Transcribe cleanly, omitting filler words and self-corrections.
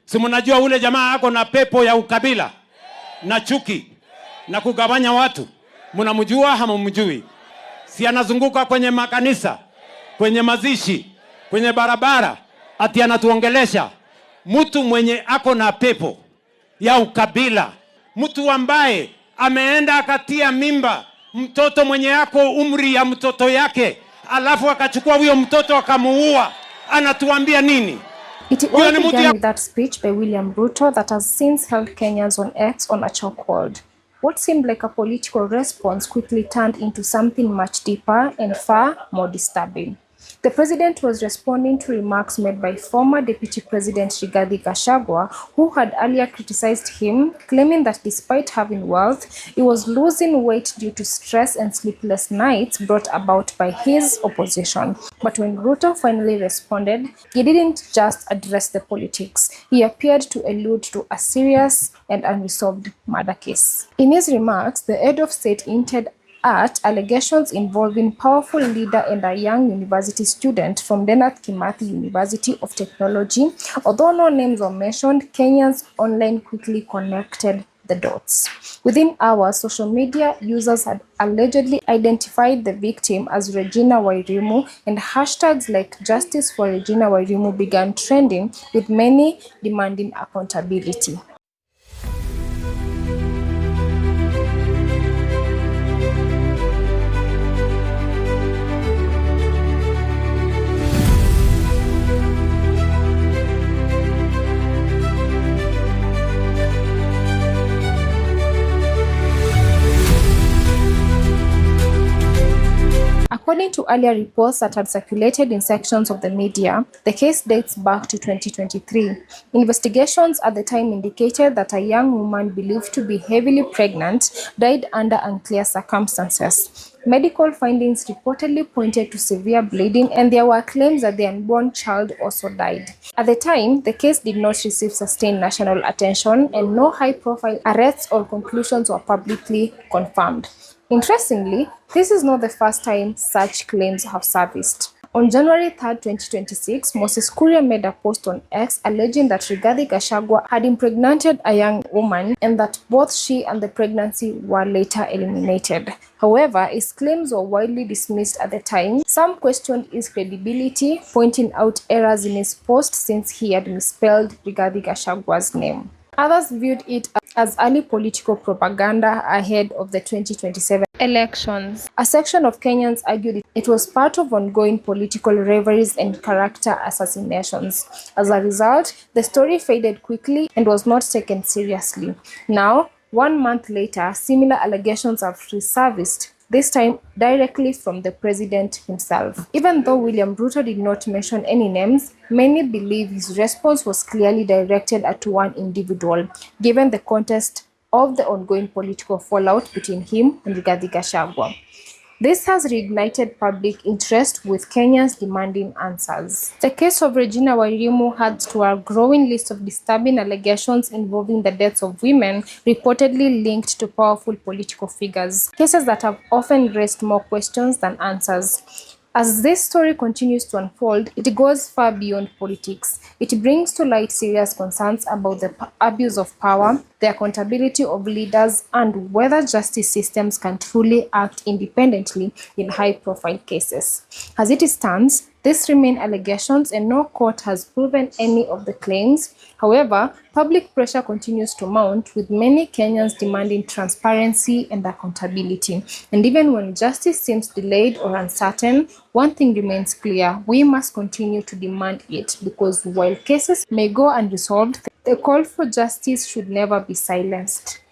Si mnajua ule jamaa ako na pepo ya ukabila na chuki na kugawanya watu? Mnamjua hamumjui? Si anazunguka kwenye makanisa, kwenye mazishi, kwenye barabara, ati anatuongelesha? Mtu mwenye ako na pepo ya ukabila, mtu ambaye ameenda akatia mimba mtoto mwenye yako umri ya mtoto yake, alafu akachukua huyo mtoto akamuua, anatuambia nini? It all began with that speech by William Ruto that has since held Kenyans on X on a chokehold. What seemed like a political response quickly turned into something much deeper and far more disturbing. The president was responding to remarks made by former Deputy President Rigathi Gachagua, who had earlier criticized him, claiming that despite having wealth, he was losing weight due to stress and sleepless nights brought about by his opposition. But when Ruto finally responded, he didn't just address the politics. He appeared to allude to a serious and unresolved murder case. In his remarks, the head of state hinted at allegations involving powerful leader and a young university student from Denath Kimathi University of Technology. Although no names were mentioned, Kenyans online quickly connected the dots. Within hours, social media users had allegedly identified the victim as Regina Wairimu, and hashtags like JusticeForReginaWairimu began trending, with many demanding accountability. According to earlier reports that had circulated in sections of the media, the case dates back to 2023. Investigations at the time indicated that a young woman believed to be heavily pregnant died under unclear circumstances. Medical findings reportedly pointed to severe bleeding, and there were claims that the unborn child also died. At the time, the case did not receive sustained national attention, and no high-profile arrests or conclusions were publicly confirmed. Interestingly, this is not the first time such claims have surfaced. On January 3, 2026, Moses Kuria made a post on X alleging that Rigathi Gachagua had impregnated a young woman and that both she and the pregnancy were later eliminated. However, his claims were widely dismissed at the time. Some questioned his credibility, pointing out errors in his post since he had misspelled Rigathi Gachagua's name. Others viewed it as early political propaganda ahead of the 2027 elections. A section of Kenyans argued it was part of ongoing political rivalries and character assassinations. As a result, the story faded quickly and was not taken seriously. Now, 1 month later, similar allegations have resurfaced, this time directly from the president himself. Even though William Ruto did not mention any names, many believe his response was clearly directed at one individual, given the context of the ongoing political fallout between him and Rigathi Gachagua. This has reignited public interest, with Kenyans demanding answers. The case of Regina Wairimu adds to a growing list of disturbing allegations involving the deaths of women reportedly linked to powerful political figures, cases that have often raised more questions than answers. As this story continues to unfold, it goes far beyond politics. It brings to light serious concerns about the abuse of power, the accountability of leaders, and whether justice systems can truly act independently in high-profile cases. As it stands, these remain allegations and no court has proven any of the claims. However, public pressure continues to mount, with many Kenyans demanding transparency and accountability. And even when justice seems delayed or uncertain, one thing remains clear: we must continue to demand it, because while cases may go unresolved, the call for justice should never be silenced.